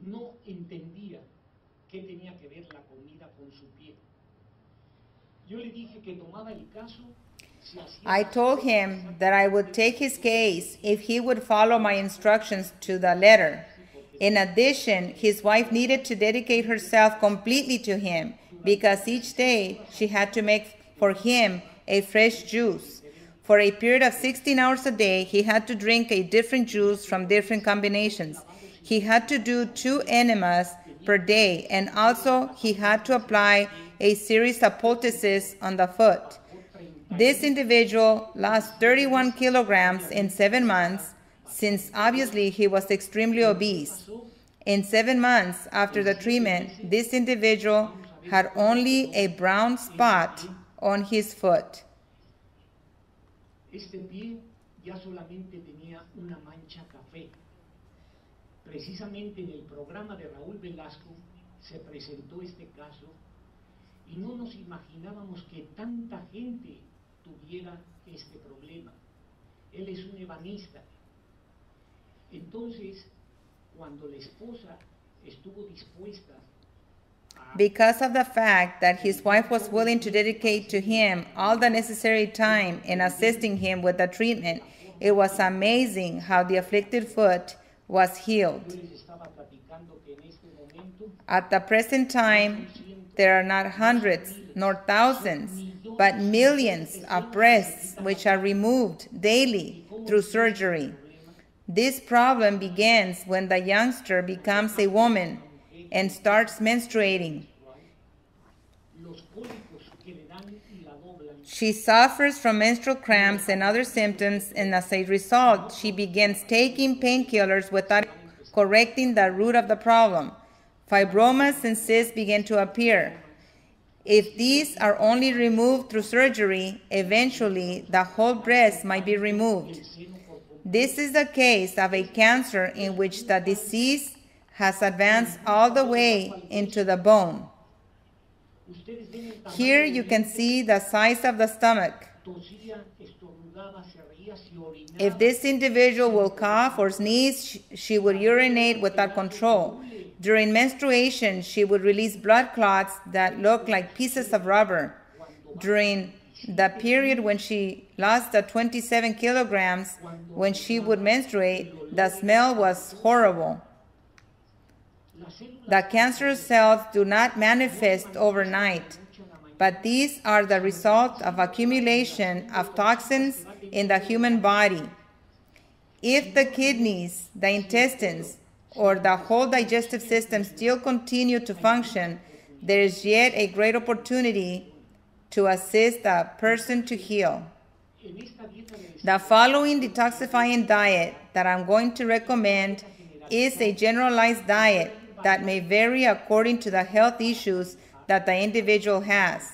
no entendía qué tenía que ver la comida con su pie. Yo le dije que tomaba el caso. I told him that I would take his case if he would follow my instructions to the letter. In addition, his wife needed to dedicate herself completely to him because each day she had to make for him a fresh juice. For a period of 16 hours a day, he had to drink a different juice from different combinations. He had to do 2 enemas per day, and also he had to apply a series of poultices on the foot. This individual lost 31 kilograms in 7 months, since obviously he was extremely obese. In 7 months after the treatment, this individual had only a brown spot on his foot. Este pie ya solamente tenía una mancha café. Precisamente en el programa de Raúl Velasco se presentó este caso y no nos imaginábamos que tanta gente tuviera este problema. Él es un ebanista. Entonces, cuando la esposa estuvo dispuesta, because of the fact that his wife was willing to dedicate to him all the necessary time in assisting him with the treatment, it was amazing how the afflicted foot was healed. At the present time, there are not hundreds nor thousands, but millions of breasts which are removed daily through surgery. This problem begins when the youngster becomes a woman and starts menstruating. She suffers from menstrual cramps and other symptoms, and as a result, she begins taking painkillers without correcting the root of the problem. Fibromas and cysts begin to appear. If these are only removed through surgery, eventually the whole breast might be removed. This is the case of a cancer in which the disease has advanced all the way into the bone. Here you can see the size of the stomach. If this individual will cough or sneeze, she would urinate without control. During menstruation, she would release blood clots that look like pieces of rubber. During the period when she lost the 27 kilograms, when she would menstruate, the smell was horrible. The cancerous cells do not manifest overnight, but these are the result of accumulation of toxins in the human body. If the kidneys, the intestines, or the whole digestive system still continue to function, there is yet a great opportunity to assist the person to heal. The following detoxifying diet that I'm going to recommend is a generalized diet that may vary according to the health issues that the individual has.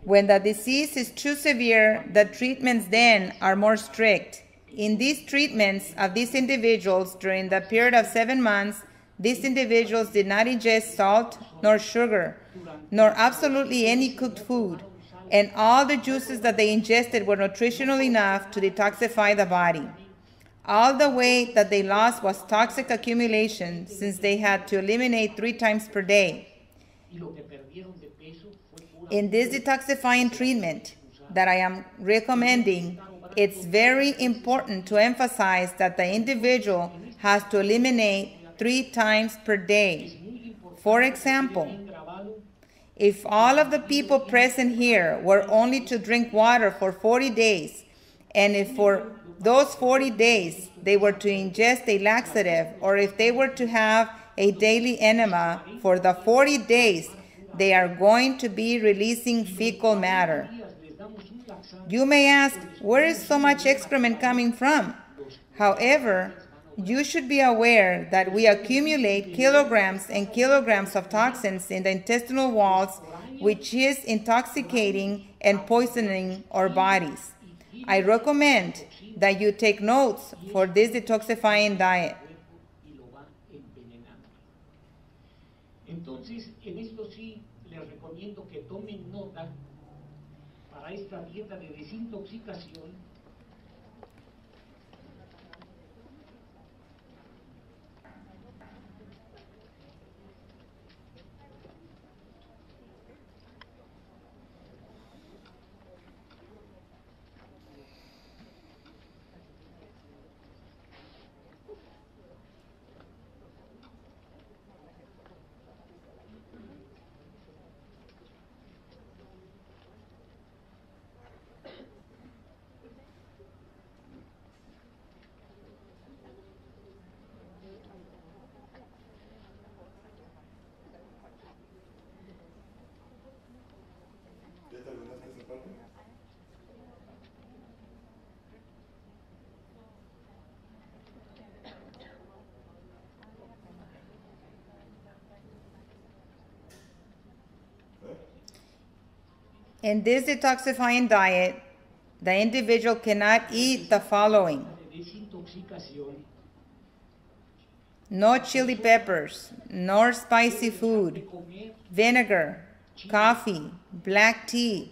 When the disease is too severe, the treatments then are more strict. In these treatments of these individuals during the period of 7 months, these individuals did not ingest salt nor sugar, nor absolutely any cooked food, and all the juices that they ingested were nutritional enough to detoxify the body. All the weight that they lost was toxic accumulation, since they had to eliminate 3 times per day. In this detoxifying treatment that I am recommending, it's very important to emphasize that the individual has to eliminate 3 times per day. For example, if all of the people present here were only to drink water for 40 days, and if for those 40 days they were to ingest a laxative, or if they were to have a daily enema for the 40 days, they are going to be releasing fecal matter. You may ask, where is so much excrement coming from? However, you should be aware that we accumulate kilograms and kilograms of toxins in the intestinal walls, which is intoxicating and poisoning our bodies. I recommend that you take notes for this detoxifying diet. Entonces, en esto sí les recomiendo que tomen nota para esta dieta de desintoxicación. In this detoxifying diet, the individual cannot eat the following: no chili peppers, nor spicy food, vinegar, coffee, black tea,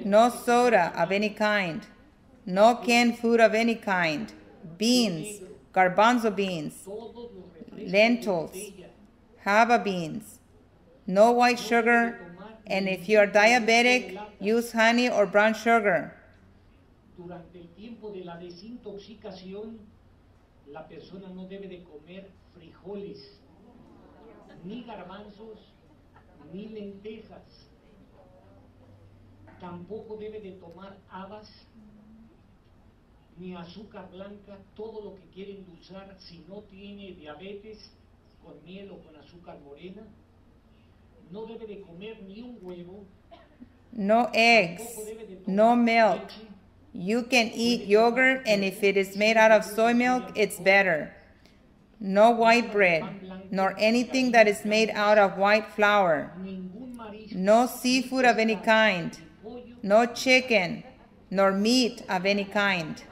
no soda of any kind, no canned food of any kind, beans, garbanzo beans, lentils, haba beans, no white sugar, and if you are diabetic, use honey or brown sugar. Durante el tiempo de la desintoxicación, la persona no debe de comer frijoles, ni garbanzos, ni lentejas. Tampoco debe de tomar habas, ni azúcar blanca, todo lo que quiere endulzar si no tiene diabetes, con miel o con azúcar morena. No debe de comer ni un huevo. No eggs, no milk. You can eat yogurt, and if it is made out of soy milk, it's better. No white bread, nor anything that is made out of white flour. No seafood of any kind. No chicken, nor meat of any kind.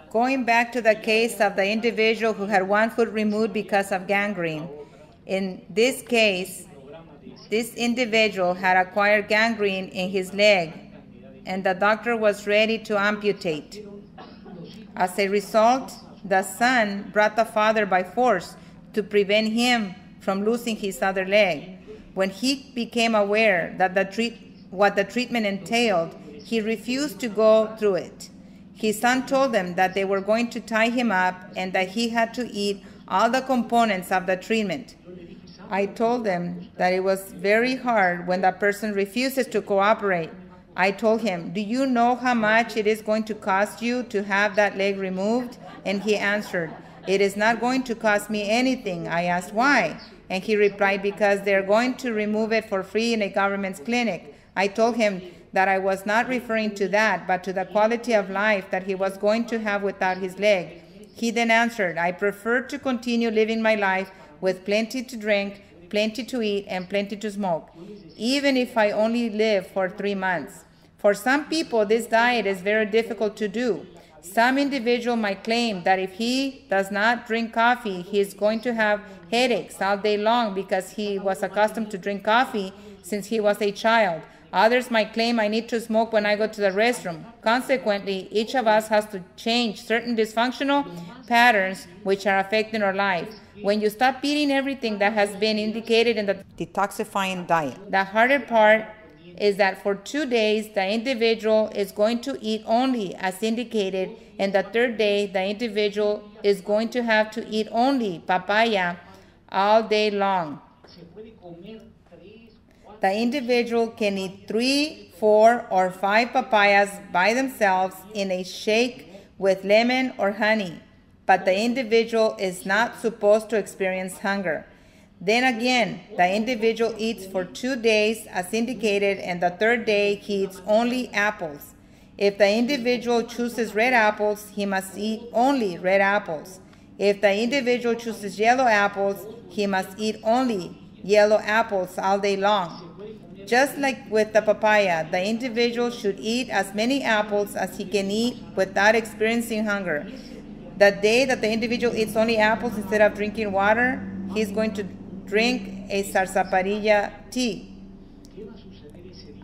Going back to the case of the individual who had one foot removed because of gangrene. In this case, this individual had acquired gangrene in his leg, and the doctor was ready to amputate. As a result, the son brought the father by force to prevent him from losing his other leg. When he became aware that what the treatment entailed, he refused to go through it. His son told them that they were going to tie him up and that he had to eat all the components of the treatment. I told them that it was very hard when the person refuses to cooperate. I told him, "Do you know how much it is going to cost you to have that leg removed?" And he answered, "It is not going to cost me anything." I asked why, and he replied, "Because they're going to remove it for free in a government's clinic." I told him that I was not referring to that, but to the quality of life that he was going to have without his leg. He then answered, "I prefer to continue living my life with plenty to drink, plenty to eat, and plenty to smoke, even if I only live for 3 months." For some people, this diet is very difficult to do. Some individual might claim that if he does not drink coffee, he is going to have headaches all day long because he was accustomed to drink coffee since he was a child. Others might claim, "I need to smoke when I go to the restroom." Consequently, each of us has to change certain dysfunctional patterns which are affecting our life. When you stop eating everything that has been indicated in the detoxifying diet, the harder part is that for 2 days, the individual is going to eat only as indicated, and the third day, the individual is going to have to eat only papaya all day long. The individual can eat 3, 4, or 5 papayas by themselves in a shake with lemon or honey, but the individual is not supposed to experience hunger. Then again, the individual eats for 2 days as indicated, and the third day he eats only apples. If the individual chooses red apples, he must eat only red apples. If the individual chooses yellow apples, he must eat only yellow apples all day long. Just like with the papaya, the individual should eat as many apples as he can eat without experiencing hunger. The day that the individual eats only apples instead of drinking water, he's going to drink a sarsaparilla tea.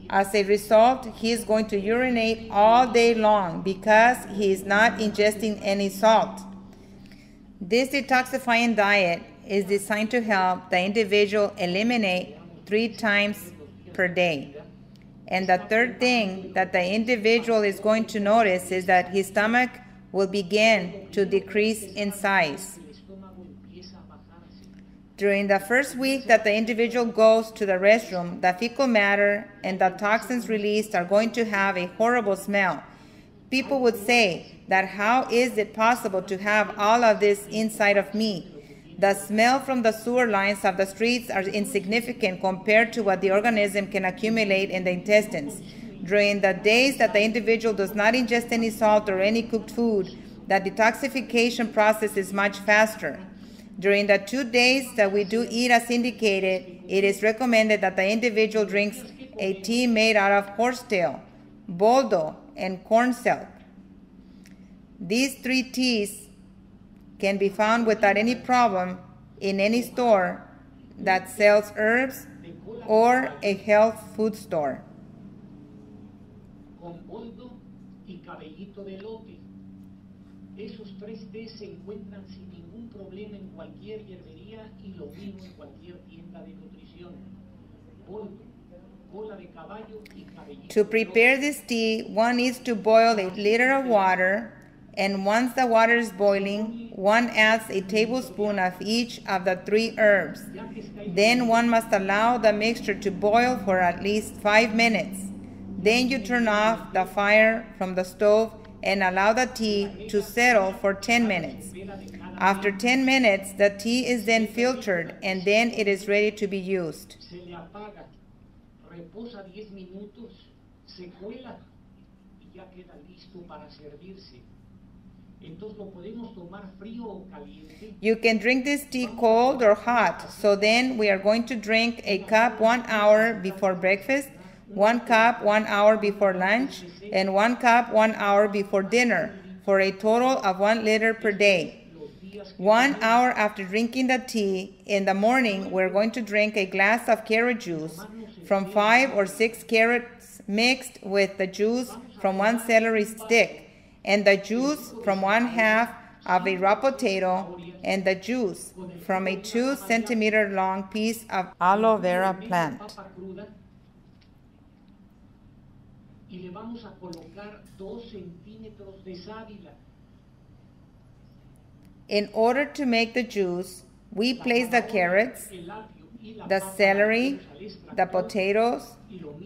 As a result, he is going to urinate all day long because he is not ingesting any salt. This detoxifying diet is designed to help the individual eliminate 3 times per day. And the third thing that the individual is going to notice is that his stomach will begin to decrease in size. During the first week that the individual goes to the restroom, the fecal matter and the toxins released are going to have a horrible smell. People would say that how is it possible to have all of this inside of me? The smell from the sewer lines of the streets are insignificant compared to what the organism can accumulate in the intestines. During the days that the individual does not ingest any salt or any cooked food, the detoxification process is much faster. During the 2 days that we do eat as indicated, it is recommended that the individual drinks a tea made out of horsetail, boldo, and corn silk. These 3 teas can be found without any problem in any store that sells herbs or a health food store. Con boldo y cabellito de elote. Esos 3 tés se encuentran sin ningún problema en cualquier hierbería y lo mismo en cualquier tienda de nutrición. Boldo, cola de caballo y cabellito. To prepare this tea, one needs to boil a liter of water, and once the water is boiling, one adds a tablespoon of each of the 3 herbs. Then one must allow the mixture to boil for at least 5 minutes. Then you turn off the fire from the stove and allow the tea to settle for 10 minutes. After 10 minutes, the tea is then filtered and then it is ready to be used. Se le apaga, reposa 10 minutos, se cuela y ya queda listo para servirse. Entonces lo podemos tomar frío o caliente. You can drink this tea cold or hot. So then we are going to drink a cup 1 hour before breakfast, 1 cup 1 hour before lunch, and 1 cup 1 hour before dinner, for a total of 1 liter per day. 1 hour after drinking the tea in the morning, we're going to drink a glass of carrot juice from 5 or 6 carrots mixed with the juice from 1 celery stick, and the juice from 1/2 of a raw potato, and the juice from a 2 centimeter long piece of aloe vera plant. Y le vamos a colocar 2 centímetros de sábila. In order to make the juice, we place the carrots, the celery, the potatoes,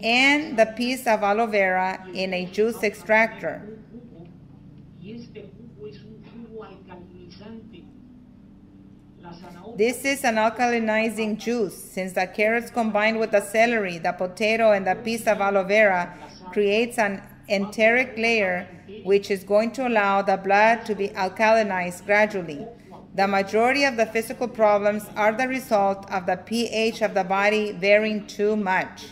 and the piece of aloe vera in a juice extractor. This is an alkalinizing juice, since the carrots combined with the celery, the potato, and the piece of aloe vera creates an enteric layer which is going to allow the blood to be alkalinized gradually. The majority of the physical problems are the result of the pH of the body varying too much.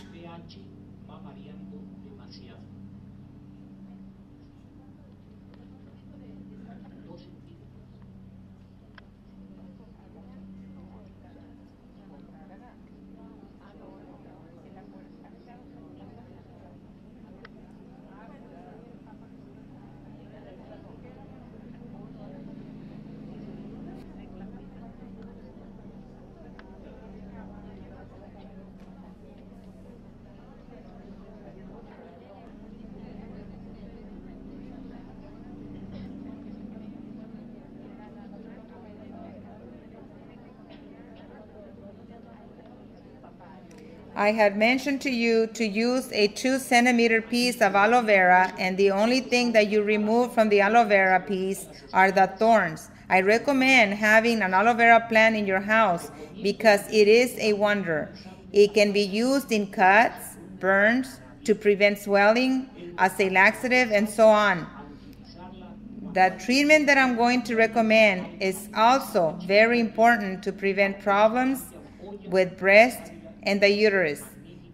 I had mentioned to you to use a 2 centimeter piece of aloe vera, and the only thing that you remove from the aloe vera piece are the thorns. I recommend having an aloe vera plant in your house because it is a wonder. It can be used in cuts, burns, to prevent swelling, as a laxative, and so on. The treatment that I'm going to recommend is also very important to prevent problems with breast and the uterus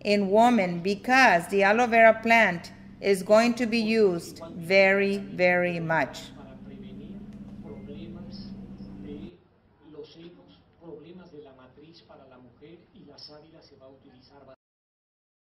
in women, because the aloe vera plant is going to be used very, very much.